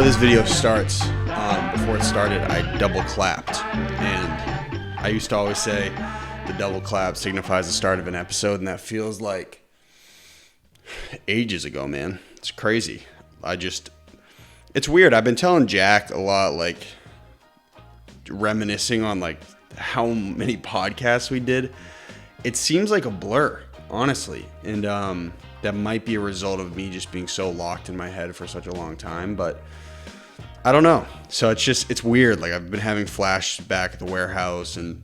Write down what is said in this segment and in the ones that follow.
before this video starts, before it started, I double clapped. And I used to always say the double clap signifies the start of an episode, and that feels like ages ago, man. It's crazy. It's weird. I've been telling Jack a lot, like, reminiscing on, like, how many podcasts we did. It seems like a blur, honestly. And that might be a result of me just being so locked in my head for such a long time, but I don't know. So it's weird. Like, I've been having flashback at the warehouse and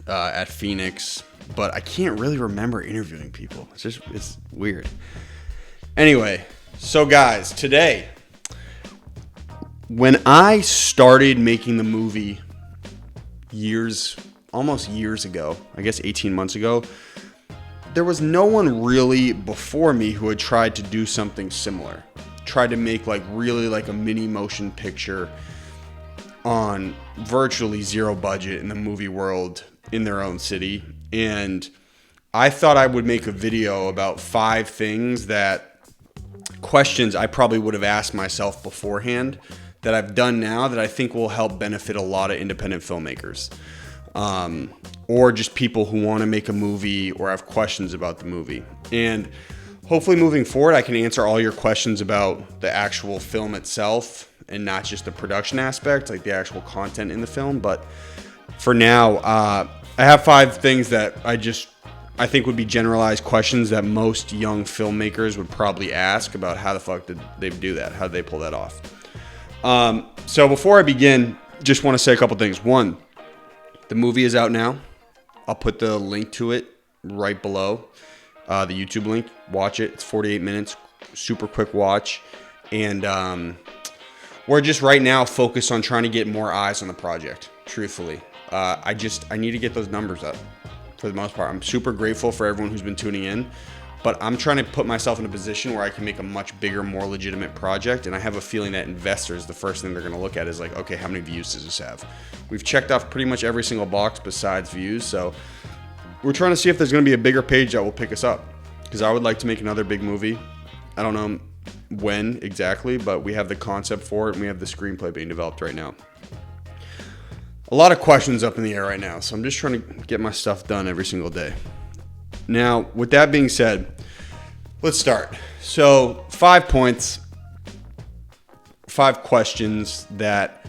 at Phoenix, but I can't really remember interviewing people. It's weird. Anyway, so guys, today, when I started making the movie almost years ago, I guess 18 months ago, there was no one really before me who had tried to do something similar. Tried to make really a mini motion picture on virtually zero budget in the movie world in their own city. And I thought I would make a video about 5 questions I probably would have asked myself beforehand that I've done now that I think will help benefit a lot of independent filmmakers. Or just people who want to make a movie or have questions about the movie. And hopefully moving forward, I can answer all your questions about the actual film itself and not just the production aspect, like the actual content in the film. But for now, I have 5 things that I think would be generalized questions that most young filmmakers would probably ask about how the fuck did they do that? How did they pull that off? So before I begin, just want to say a couple things. One, the movie is out now. I'll put the link to it right below, the YouTube link. Watch it. It's 48 minutes, super quick watch. And we're just right now focused on trying to get more eyes on the project, truthfully. I need to get those numbers up for the most part. I'm super grateful for everyone who's been tuning in, but I'm trying to put myself in a position where I can make a much bigger, more legitimate project. And I have a feeling that investors, the first thing they're going to look at is like, okay, how many views does this have? We've checked off pretty much every single box besides views. So we're trying to see if there's going to be a bigger page that will pick us up, because I would like to make another big movie. I don't know when exactly, but we have the concept for it and we have the screenplay being developed right now. A lot of questions up in the air right now, so I'm just trying to get my stuff done every single day. Now, with that being said, let's start. So 5 points, 5 questions that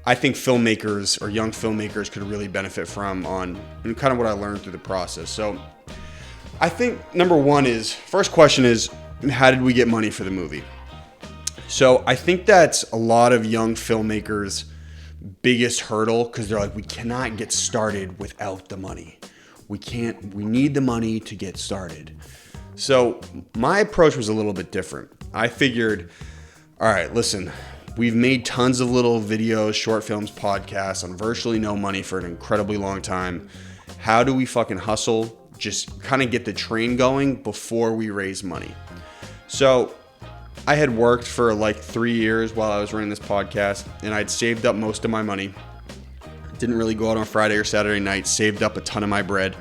I think filmmakers or young filmmakers could really benefit from and kind of what I learned through the process. So I think first question is, how did we get money for the movie? So I think that's a lot of young filmmakers' biggest hurdle, because they're like, we cannot get started without the money. We need the money to get started. So my approach was a little bit different. I figured, all right, listen, we've made tons of little videos, short films, podcasts on virtually no money for an incredibly long time. How do we fucking hustle? Just kind of get the train going before we raise money. So I had worked for 3 years while I was running this podcast, and I'd saved up most of my money. Didn't really go out on Friday or Saturday night, saved up a ton of my bread.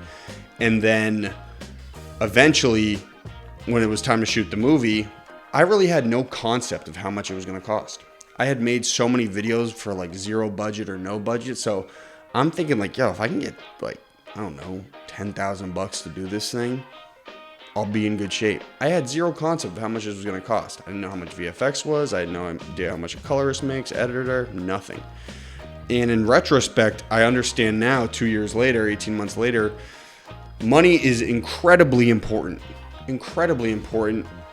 And then eventually, when it was time to shoot the movie, I really had no concept of how much it was going to cost. I had made so many videos for zero budget or no budget. So I'm thinking yo, if I can get $10,000 to do this thing, I'll be in good shape. I had zero concept of how much this was going to cost. I didn't know how much VFX was. I had no idea how much a colorist makes, editor, nothing. And in retrospect, I understand now, 2 years later, 18 months later, money is incredibly important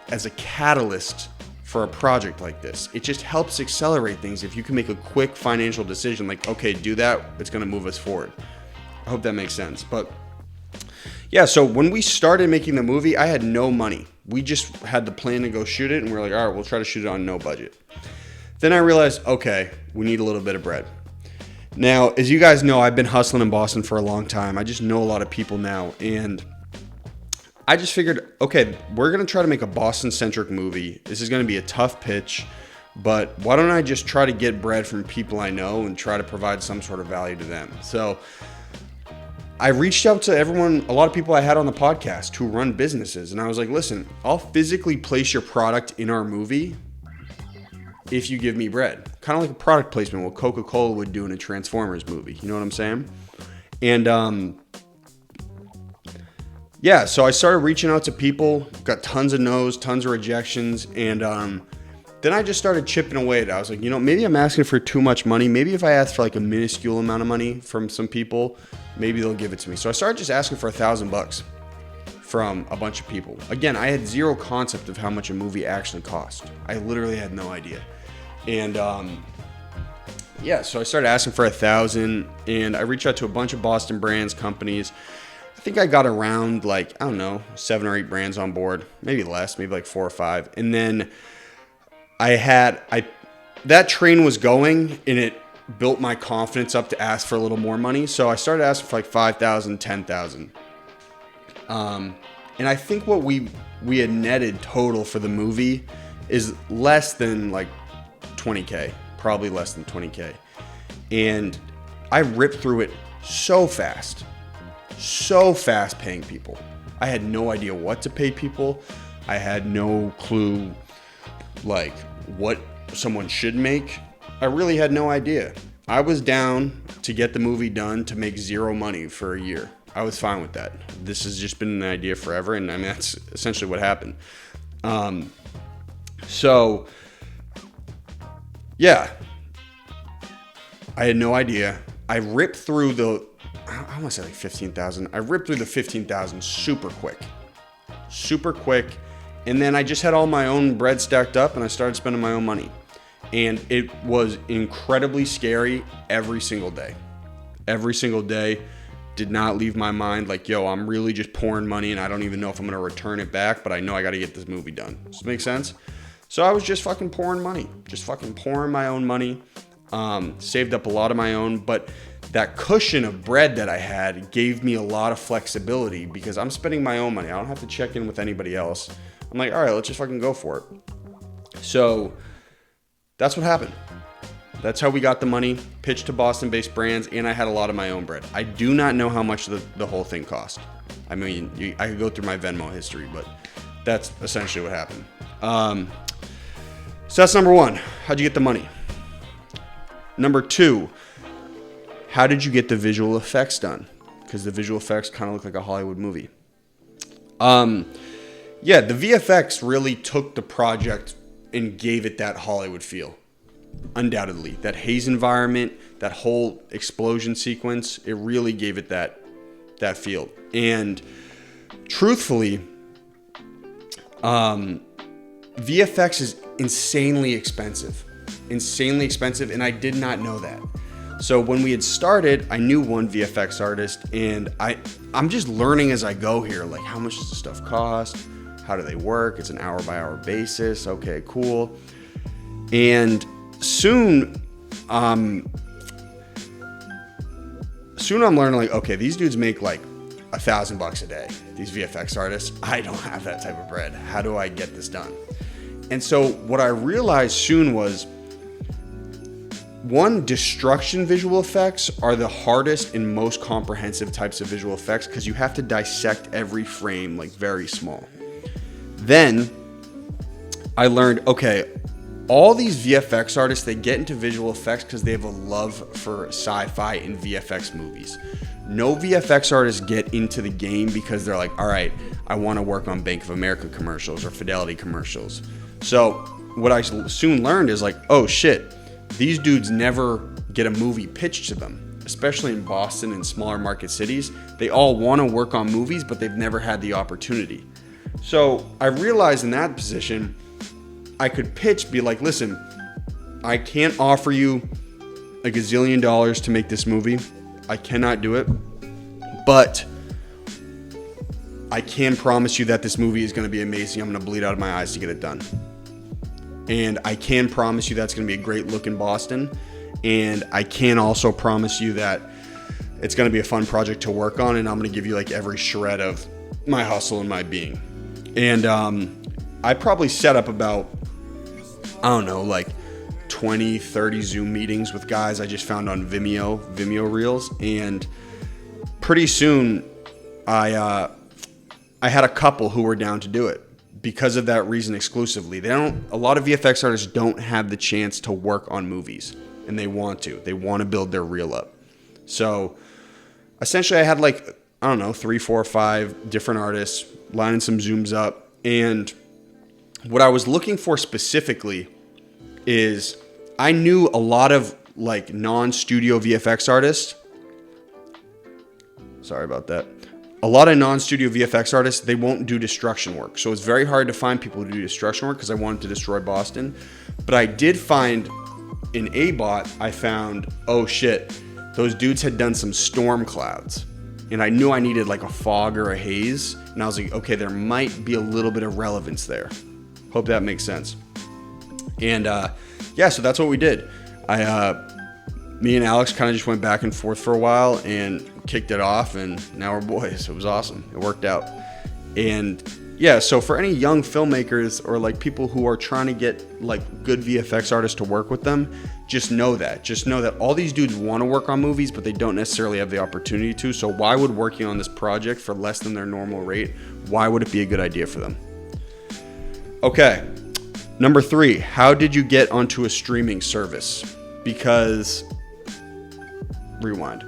as a catalyst for a project like this. It just helps accelerate things if you can make a quick financial decision, okay, do that, it's going to move us forward. I hope that makes sense. But yeah, so when we started making the movie, I had no money. We just had the plan to go shoot it, and we were like, all right, we'll try to shoot it on no budget. Then I realized, okay, we need a little bit of bread. Now, as you guys know, I've been hustling in Boston for a long time. I just know a lot of people now, and I just figured, okay, we're going to try to make a Boston-centric movie. This is going to be a tough pitch, but why don't I just try to get bread from people I know and try to provide some sort of value to them? So I reached out to a lot of people I had on the podcast who run businesses, and I was like, listen, I'll physically place your product in our movie if you give me bread. Kind of like a product placement, what Coca-Cola would do in a Transformers movie. You know what I'm saying? And yeah, so I started reaching out to people, got tons of no's, tons of rejections, and then I just started chipping away at it. I was like, maybe I'm asking for too much money. Maybe if I ask for like a minuscule amount of money from some people, maybe they'll give it to me. So I started just asking for $1,000 from a bunch of people. Again, I had zero concept of how much a movie actually cost. I literally had no idea. And yeah, so I started asking for $1,000, and I reached out to a bunch of Boston brands, companies. I think I got around like, I don't know, 7 or 8 brands on board, maybe less, maybe like 4 or 5. And then that train was going, and it built my confidence up to ask for a little more money. So I started asking for like $5,000, $10,000. And I think what we had netted total for the movie is less than like $20K, probably less than $20K. And I ripped through it so fast paying people. I had no idea what to pay people. I had no clue like what someone should make. I really had no idea. I was down to get the movie done to make zero money for a year. I was fine with that. This has just been an idea forever, and I mean that's essentially what happened. So yeah, I had no idea. I ripped through I want to say like 15,000. I ripped through the 15,000 super quick. And then I just had all my own bread stacked up, and I started spending my own money. And it was incredibly scary every single day. Every single day did not leave my mind like, yo, I'm really just pouring money, and I don't even know if I'm going to return it back, but I know I got to get this movie done. Does this make sense? So I was just fucking pouring money. Just fucking pouring my own money. Saved up a lot of my own, but that cushion of bread that I had gave me a lot of flexibility because I'm spending my own money. I don't have to check in with anybody else. I'm like, all right, let's just fucking go for it. So that's what happened. That's how we got the money, pitched to Boston-based brands, and I had a lot of my own bread. I do not know how much the whole thing cost. I mean, I could go through my Venmo history, but that's essentially what happened. So that's number 1. How'd you get the money? Number 2, how did you get the visual effects done? Because the visual effects kind of look like a Hollywood movie. Yeah, the VFX really took the project and gave it that Hollywood feel. Undoubtedly. That haze environment, that whole explosion sequence, it really gave it that feel. And truthfully, VFX is insanely expensive, and I did not know that. So when we had started, I knew one VFX artist, and I'm just learning as I go here, like how much does the stuff cost? How do they work? It's an hour by hour basis. Okay, cool. And soon I'm learning like, okay, these dudes make like $1,000 a day. These VFX artists, I don't have that type of bread. How do I get this done? And so what I realized soon was, one, destruction visual effects are the hardest and most comprehensive types of visual effects because you have to dissect every frame like very small. Then I learned, okay, all these VFX artists, they get into visual effects because they have a love for sci-fi and VFX movies. No VFX artists get into the game because they're like, all right, I want to work on Bank of America commercials or Fidelity commercials. So what I soon learned is like, oh shit, these dudes never get a movie pitched to them, especially in Boston and smaller market cities. They all want to work on movies, but they've never had the opportunity. So I realized in that position, I could pitch, be like, listen, I can't offer you a gazillion dollars to make this movie. I cannot do it, but I can promise you that this movie is going to be amazing. I'm going to bleed out of my eyes to get it done. And I can promise you that's going to be a great look in Boston. And I can also promise you that it's going to be a fun project to work on. And I'm going to give you like every shred of my hustle and my being. And I probably set up about, I don't know, like 20, 30 Zoom meetings with guys I just found on Vimeo Reels. And pretty soon I had a couple who were down to do it. because of that reason exclusively. A lot of VFX artists don't have the chance to work on movies, and they want to. They want to build their reel up. So essentially I had 3, 4, 5 different artists lining some zooms up. And what I was looking for specifically is I knew a lot of non-studio VFX artists. Sorry about that. A lot of non-studio VFX artists, they won't do destruction work. So it's very hard to find people who do destruction work because I wanted to destroy Boston. But I did find in A-Bot, I found, oh shit, those dudes had done some storm clouds. And I knew I needed a fog or a haze. And I was like, okay, there might be a little bit of relevance there. Hope that makes sense. And so that's what we did. Me and Alex kind of just went back and forth for a while and kicked it off, and now we're boys. It was awesome. It worked out. And yeah, so for any young filmmakers or people who are trying to get good VFX artists to work with them, just know that all these dudes want to work on movies, but they don't necessarily have the opportunity to. So why would working on this project for less than their normal rate, why would it be a good idea for them? Okay. Number 3, how did you get onto a streaming service? Because rewind.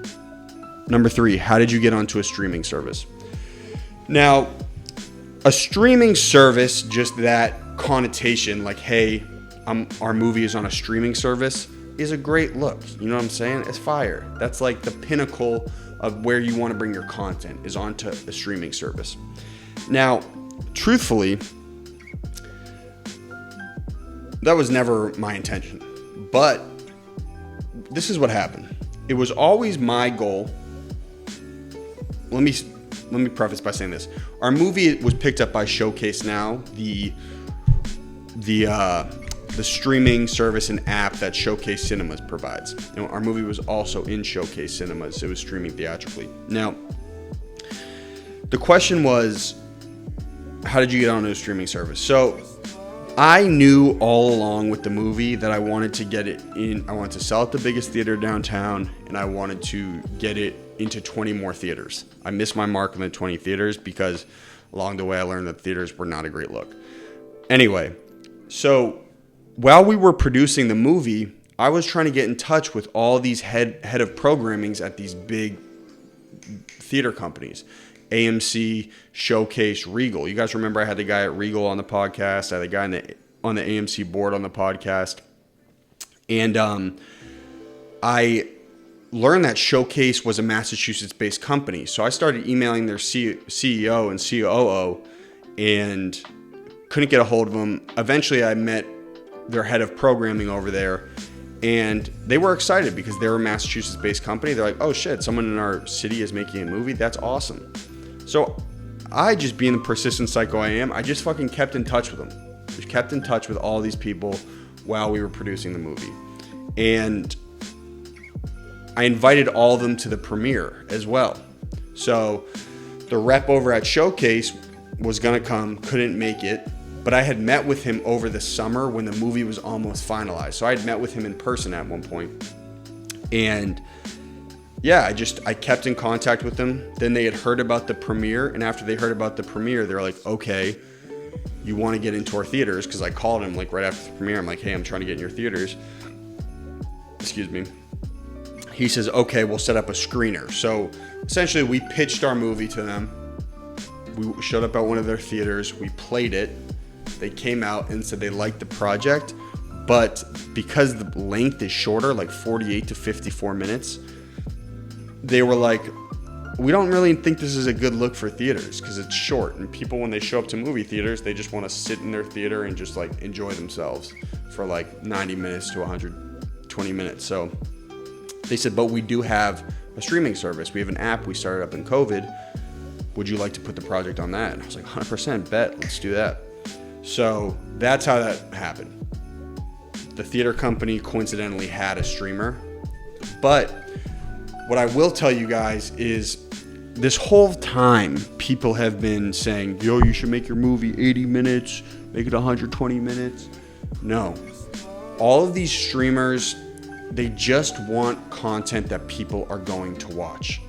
Number 3, how did you get onto a streaming service? Now, a streaming service, just that connotation, hey, our movie is on a streaming service, is a great look. You know what I'm saying? It's fire. That's the pinnacle of where you want to bring your content, is onto a streaming service. Now, truthfully, that was never my intention. But this is what happened. It was always my goal. Let me preface by saying this. Our movie was picked up by Showcase Now, the streaming service and app that Showcase Cinemas provides. Our movie was also in Showcase Cinemas. It was streaming theatrically. Now, the question was, how did you get onto a streaming service? So I knew all along with the movie that I wanted to get it in. I wanted to sell at the biggest theater downtown, and I wanted to get it into 20 more theaters. I missed my mark on the 20 theaters because along the way I learned that theaters were not a great look. Anyway, so while we were producing the movie, I was trying to get in touch with all these head of programmings at these big theater companies. AMC, Showcase, Regal. You guys remember I had the guy at Regal on the podcast. I had the guy on the AMC board on the podcast. And I learned that Showcase was a Massachusetts-based company. So I started emailing their CEO and COO and couldn't get a hold of them. Eventually, I met their head of programming over there, and they were excited because they're a Massachusetts-based company. They're like, oh shit, someone in our city is making a movie? That's awesome. So I, just being the persistent psycho I am, I just fucking kept in touch with them. Just kept in touch with all these people while we were producing the movie. And I invited all of them to the premiere as well. So the rep over at Showcase was going to come, couldn't make it, but I had met with him over the summer when the movie was almost finalized. So I had met with him in person at one point. And yeah, I kept in contact with them. Then they had heard about the premiere, and after they heard about the premiere, they're like, okay, you want to get into our theaters? Because I called him right after the premiere. I'm like, hey, I'm trying to get in your theaters. Excuse me. He says, okay, we'll set up a screener. So essentially we pitched our movie to them. We showed up at one of their theaters. We played it. They came out and said they liked the project, but because the length is shorter, 48 to 54 minutes, they were like, we don't really think this is a good look for theaters because it's short. And people, when they show up to movie theaters, they just want to sit in their theater and just enjoy themselves for 90 minutes to 120 minutes. So they said, but we do have a streaming service. We have an app we started up in COVID. Would you like to put the project on that? And I was like, 100% bet. Let's do that. So that's how that happened. The theater company coincidentally had a streamer. But what I will tell you guys is this whole time people have been saying, yo, you should make your movie 80 minutes, make it 120 minutes. No. All of these streamers, they just want content that people are going to watch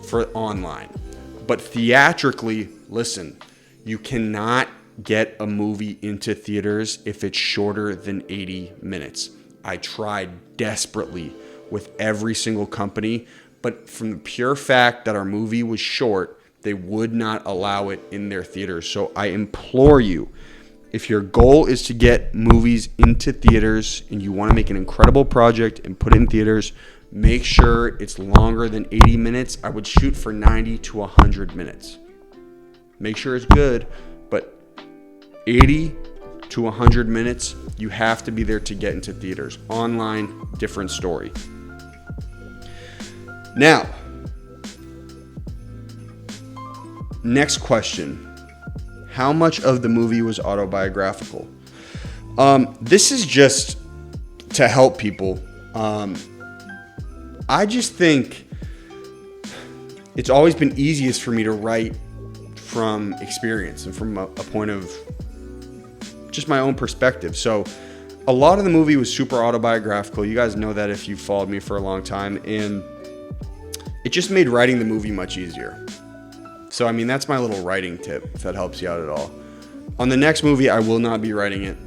for online. But theatrically, listen, you cannot get a movie into theaters if it's shorter than 80 minutes. I tried desperately with every single company, but from the pure fact that our movie was short, they would not allow it in their theaters. So I implore you, if your goal is to get movies into theaters and you want to make an incredible project and put it in theaters, make sure it's longer than 80 minutes. I would shoot for 90 to 100 minutes. Make sure it's good, but 80 to 100 minutes, you have to be there to get into theaters. Online, different story. Now, next question. How much of the movie was autobiographical? This is just to help people. I just think it's always been easiest for me to write from experience and from a point of just my own perspective. So a lot of the movie was super autobiographical. You guys know that if you've followed me for a long time. And it just made writing the movie much easier. So, I mean, that's my little writing tip, if that helps you out at all. On the next movie, I will not be writing it.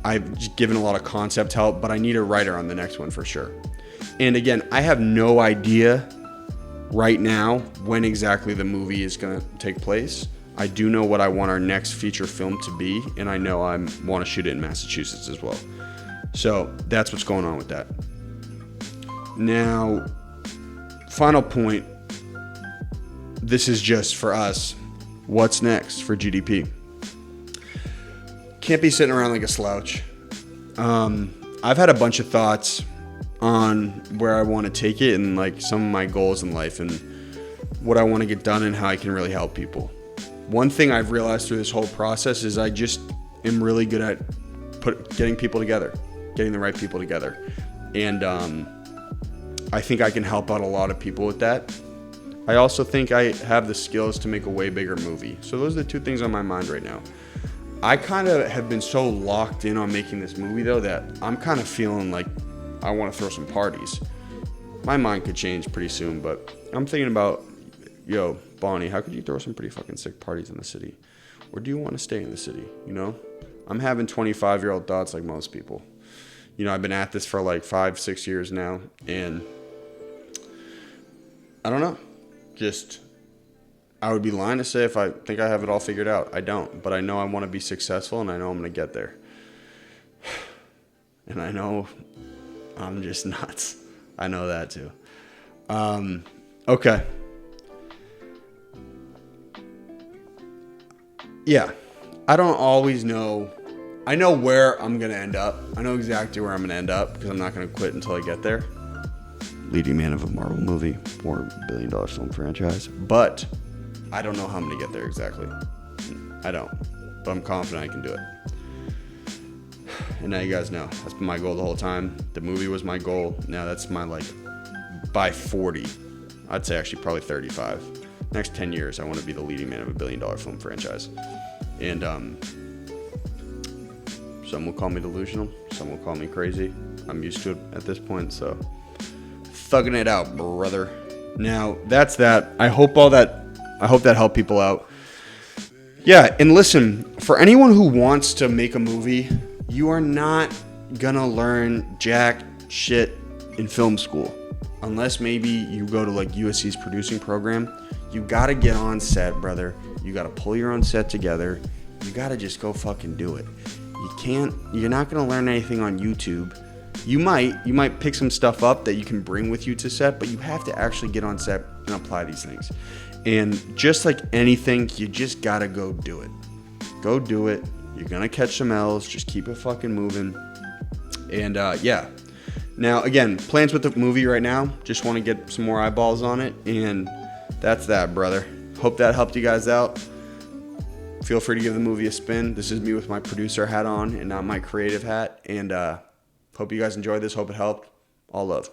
I've just given a lot of concept help, but I need a writer on the next one for sure. And again, I have no idea right now when exactly the movie is going to take place. I do know what I want our next feature film to be, and I know I want to shoot it in Massachusetts as well. So that's what's going on with that. Now, final point. This is just for us. What's next for GDP? Can't be sitting around like a slouch. I've had a bunch of thoughts on where I want to take it and like some of my goals in life and what I want to get done and how I can really help people. One thing I've realized through this whole process is I just am really good at getting people together, getting the right people together. And I think I can help out a lot of people with that. I also think I have the skills to make a way bigger movie. So those are the two things on my mind right now. I kind of have been so locked in on making this movie though that I'm kind of feeling like I want to throw some parties. My mind could change pretty soon, but I'm thinking about, yo, Bonnie, how could you throw some pretty fucking sick parties in the city? Or do you want to stay in the city, you know? I'm having 25-year-old thoughts like most people. You know, I've been at this for like 5-6 years now, and I don't know. Just, I would be lying to say if I think I have it all figured out. I don't, but I know I want to be successful, and I know I'm going to get there. And I know I'm just nuts. I know that too. Okay. Yeah. I don't always know. I know where I'm going to end up. I know exactly where I'm going to end up because I'm not going to quit until I get there. Leading man of a Marvel movie or $1 billion film franchise. But I don't know how I'm going to get there exactly. I don't. But I'm confident I can do it. And now you guys know. That's been my goal the whole time. The movie was my goal. Now that's my, like, by 40. I'd say actually probably 35. Next 10 years, I want to be the leading man of a $1 billion film franchise. And some will call me delusional. Some will call me crazy. I'm used to it at this point, so thugging it out, brother. Now, that's that. I hope that helped people out. Yeah, and listen, for anyone who wants to make a movie, you are not gonna learn jack shit in film school. Unless maybe you go to like USC's producing program. You gotta get on set, brother. You gotta pull your own set together. You gotta just go fucking do it. You're not gonna learn anything on YouTube. You might pick some stuff up that you can bring with you to set, but you have to actually get on set and apply these things. And just like anything, you just gotta go do it. Go do it. You're gonna catch some L's. Just keep it fucking moving. And yeah. Now, again, plans with the movie right now. Just want to get some more eyeballs on it. And that's that, brother. Hope that helped you guys out. Feel free to give the movie a spin. This is me with my producer hat on and not my creative hat. And hope you guys enjoyed this. Hope it helped. All love.